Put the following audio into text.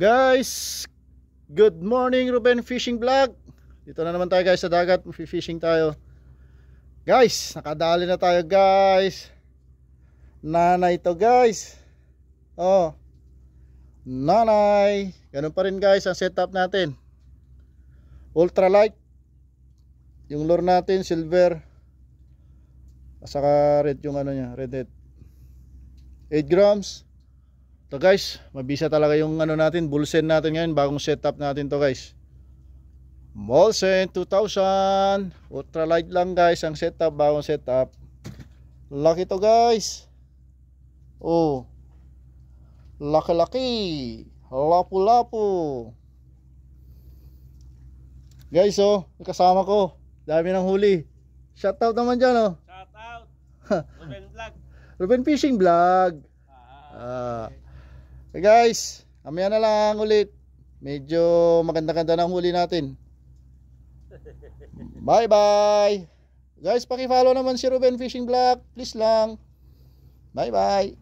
Guys, good morning, Ruben Fishing Vlog. Dito na naman tayo guys sa dagat, fishing tayo. Guys, nakadali na tayo guys. Nanay to guys. Oh, nanay. Ganun pa rin guys ang setup natin. Ultralight. Yung lure natin silver. Saka red yung ano niya, red head. 8 grams. To guys, mabisa talaga yung ano natin, Bulsen natin ngayon, bagong setup natin to guys. Bulsen 2000, ultralight lang guys ang setup, bagong setup. Laki to guys. Oh, laki-laki, lapu-lapu. Guys, oh, kasama ko, dami ng huli. Shoutout naman dyan, oh. Shoutout Ruben Vlog. Ruben Fishing Vlog. Okay guys, amaya na lang ulit. Medyo maganda-ganda ng huli natin. Bye bye. Guys, paki-follow naman si Ruben Fishing Vlog, please lang. Bye bye.